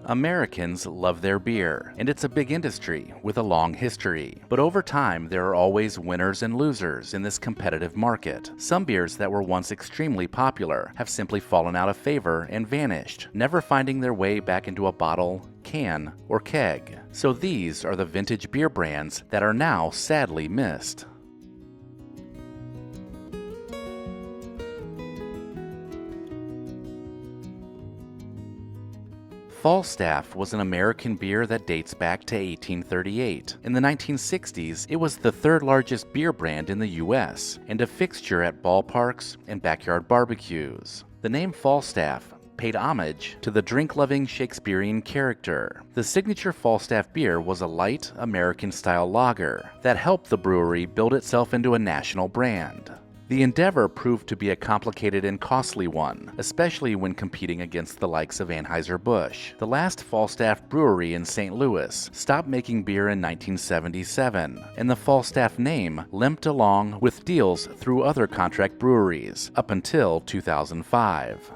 Americans love their beer, and it's a big industry with a long history. But over time, there are always winners and losers in this competitive market. Some beers that were once extremely popular have simply fallen out of favor and vanished, never finding their way back into a bottle, can, or keg. So these are the vintage beer brands that are now sadly missed. Falstaff was an American beer that dates back to 1838. In the 1960s, it was the third largest beer brand in the U.S. and a fixture at ballparks and backyard barbecues. The name Falstaff paid homage to the drink-loving Shakespearean character. The signature Falstaff beer was a light, American-style lager that helped the brewery build itself into a national brand. The endeavor proved to be a complicated and costly one, especially when competing against the likes of Anheuser-Busch. The last Falstaff brewery in St. Louis stopped making beer in 1977, and the Falstaff name limped along with deals through other contract breweries up until 2005.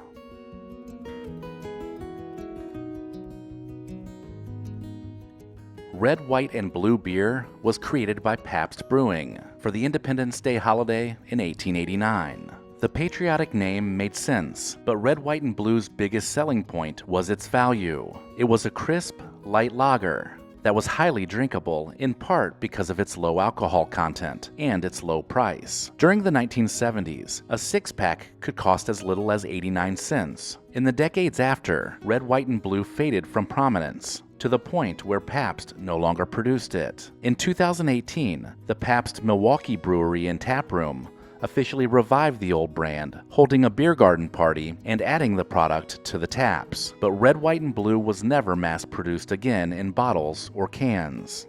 Red, white, and blue beer was created by Pabst Brewing for the Independence Day holiday in 1889. The patriotic name made sense, but red, white, and blue's biggest selling point was its value. It was a crisp, light lager that was highly drinkable, in part because of its low alcohol content and its low price. During the 1970s, a six-pack could cost as little as 89 cents. In the decades after, red, white, and blue faded from prominence, to the point where Pabst no longer produced it. In 2018, the Pabst Milwaukee Brewery and Taproom officially revived the old brand, holding a beer garden party and adding the product to the taps. But red, white, and blue was never mass-produced again in bottles or cans.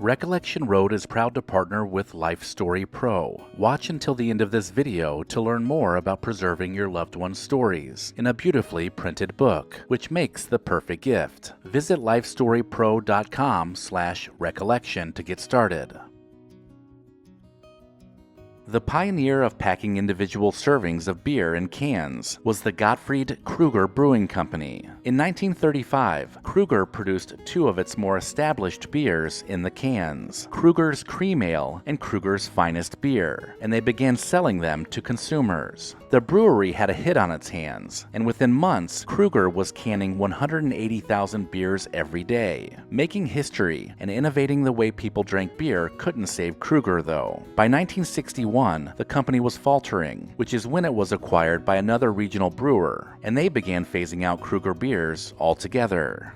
Recollection Road is proud to partner with Life Story Pro. Watch until the end of this video to learn more about preserving your loved one's stories in a beautifully printed book, which makes the perfect gift. Visit lifestorypro.com/recollection to get started. The pioneer of packing individual servings of beer in cans was the Gottfried Krueger Brewing Company. In 1935, Krueger produced two of its more established beers in the cans, Krueger's Cream Ale and Krueger's Finest Beer, and they began selling them to consumers. The brewery had a hit on its hands, and within months, Krueger was canning 180,000 beers every day. Making history and innovating the way people drank beer couldn't save Krueger, though. By 1961, the company was faltering, which is when it was acquired by another regional brewer, and they began phasing out Krueger beers altogether.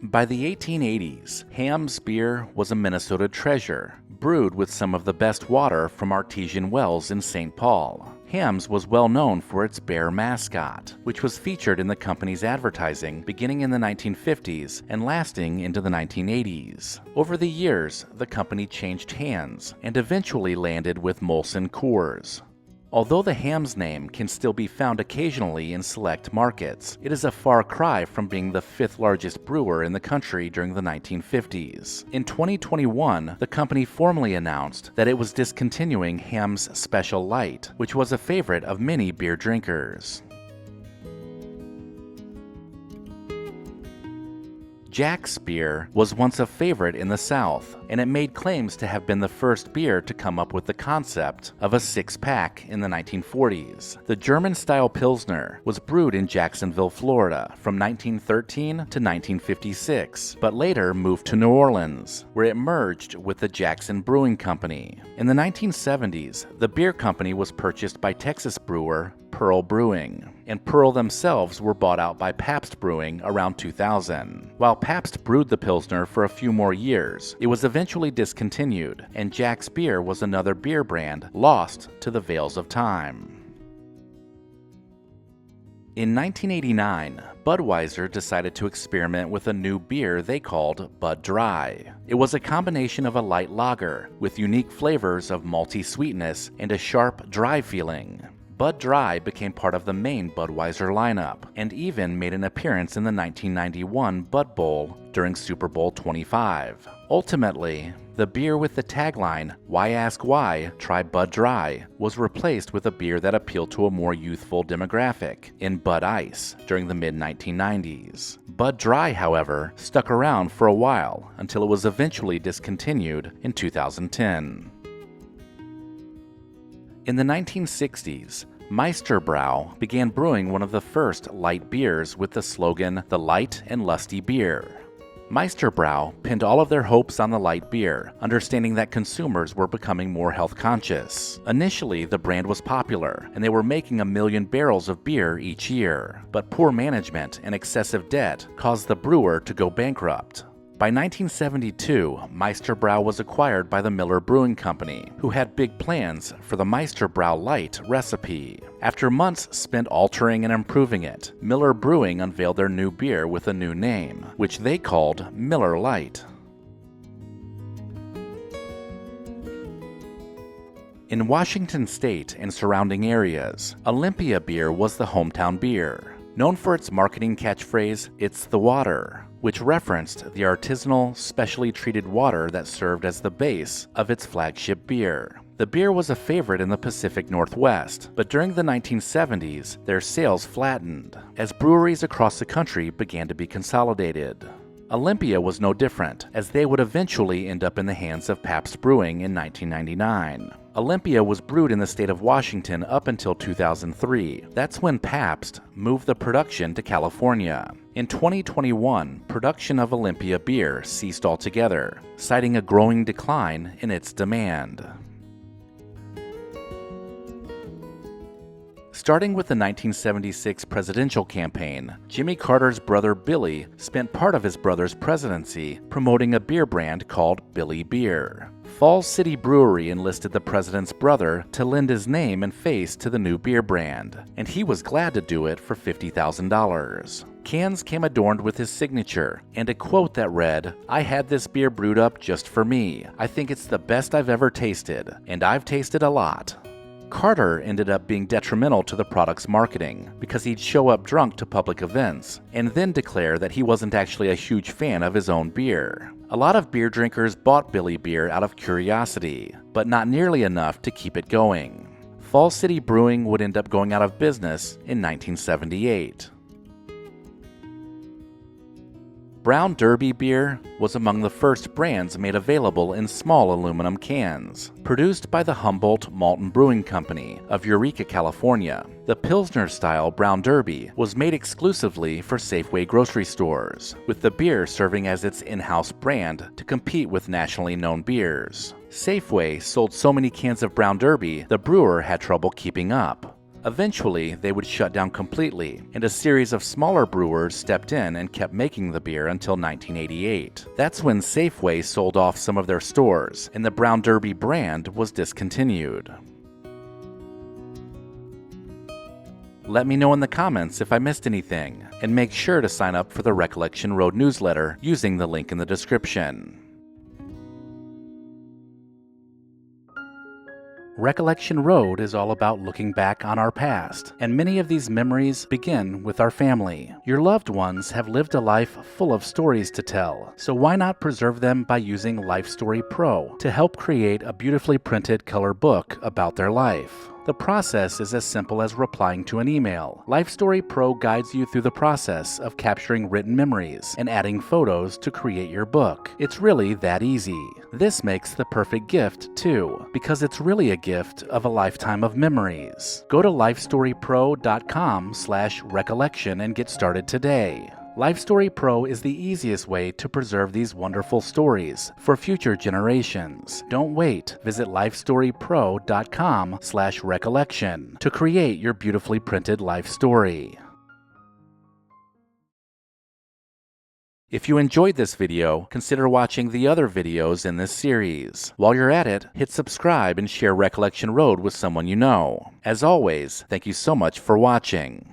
By the 1880s, Hamm's beer was a Minnesota treasure, brewed with some of the best water from artesian wells in St. Paul. Hamm's was well known for its bear mascot, which was featured in the company's advertising beginning in the 1950s and lasting into the 1980s. Over the years, the company changed hands and eventually landed with Molson Coors. Although the Hamm's name can still be found occasionally in select markets, it is a far cry from being the fifth largest brewer in the country during the 1950s. In 2021, the company formally announced that it was discontinuing Hamm's Special Lite, which was a favorite of many beer drinkers. Jack's beer was once a favorite in the South, and it made claims to have been the first beer to come up with the concept of a six-pack in the 1940s. The German-style Pilsner was brewed in Jacksonville, Florida from 1913 to 1956, but later moved to New Orleans, where it merged with the Jackson Brewing Company. In the 1970s, the beer company was purchased by Texas brewer Pearl Brewing, and Pearl themselves were bought out by Pabst Brewing around 2000. While Pabst brewed the Pilsner for a few more years, it was eventually discontinued, and Jack's beer was another beer brand lost to the veils of time. In 1989, Budweiser decided to experiment with a new beer they called Bud Dry. It was a combination of a light lager with unique flavors of malty sweetness and a sharp, dry feeling. Bud Dry became part of the main Budweiser lineup, and even made an appearance in the 1991 Bud Bowl during Super Bowl 25. Ultimately, The beer with the tagline, "Why ask why? Try Bud Dry," was replaced with a beer that appealed to a more youthful demographic in Bud Ice during the mid-1990s. Bud Dry, however, stuck around for a while until it was eventually discontinued in 2010. In the 1960s, Meister Brau began brewing one of the first light beers with the slogan, "The Light and Lusty Beer." Meister Brau pinned all of their hopes on the light beer, understanding that consumers were becoming more health conscious. Initially, the brand was popular, and they were making 1 million barrels of beer each year. But poor management and excessive debt caused the brewer to go bankrupt. By 1972, Meister Brau was acquired by the Miller Brewing Company, who had big plans for the Meister Brau Light recipe. After months spent altering and improving it, Miller Brewing unveiled their new beer with a new name, which they called Miller Lite. In Washington State and surrounding areas, Olympia beer was the hometown beer. Known for its marketing catchphrase, "It's the water," which referenced the artisanal, specially treated water that served as the base of its flagship beer. The beer was a favorite in the Pacific Northwest, but during the 1970s, their sales flattened as breweries across the country began to be consolidated. Olympia was no different, as they would eventually end up in the hands of Pabst Brewing in 1999. Olympia was brewed in the state of Washington up until 2003. That's when Pabst moved the production to California. In 2021, production of Olympia beer ceased altogether, citing a growing decline in its demand. Starting with the 1976 presidential campaign, Jimmy Carter's brother Billy spent part of his brother's presidency promoting a beer brand called Billy Beer. Falls City Brewery enlisted the president's brother to lend his name and face to the new beer brand, and he was glad to do it for $50,000. Cans came adorned with his signature, and a quote that read, "I had this beer brewed up just for me. I think it's the best I've ever tasted, and I've tasted a lot." Carter ended up being detrimental to the product's marketing because he'd show up drunk to public events and then declare that he wasn't actually a huge fan of his own beer. A lot of beer drinkers bought Billy Beer out of curiosity, but not nearly enough to keep it going. Falls City Brewing would end up going out of business in 1978. Brown Derby beer was among the first brands made available in small aluminum cans. Produced by the Humboldt Malt and Brewing Company of Eureka, California, the Pilsner-style Brown Derby was made exclusively for Safeway grocery stores, with the beer serving as its in-house brand to compete with nationally known beers. Safeway sold so many cans of Brown Derby, the brewer had trouble keeping up. Eventually, they would shut down completely, and a series of smaller brewers stepped in and kept making the beer until 1988. That's when Safeway sold off some of their stores, and the Brown Derby brand was discontinued. Let me know in the comments if I missed anything, and make sure to sign up for the Recollection Road newsletter using the link in the description. Recollection Road is all about looking back on our past, and many of these memories begin with our family. Your loved ones have lived a life full of stories to tell, so why not preserve them by using Life Story Pro to help create a beautifully printed color book about their life? The process is as simple as replying to an email. Life Story Pro guides you through the process of capturing written memories and adding photos to create your book. It's really that easy. This makes the perfect gift, too, because it's really a gift of a lifetime of memories. Go to lifestorypro.com/recollection and get started today. Life Story Pro is the easiest way to preserve these wonderful stories for future generations. Don't wait. Visit lifestorypro.com/recollection to create your beautifully printed life story. If you enjoyed this video, consider watching the other videos in this series. While you're at it, hit subscribe and share Recollection Road with someone you know. As always, thank you so much for watching.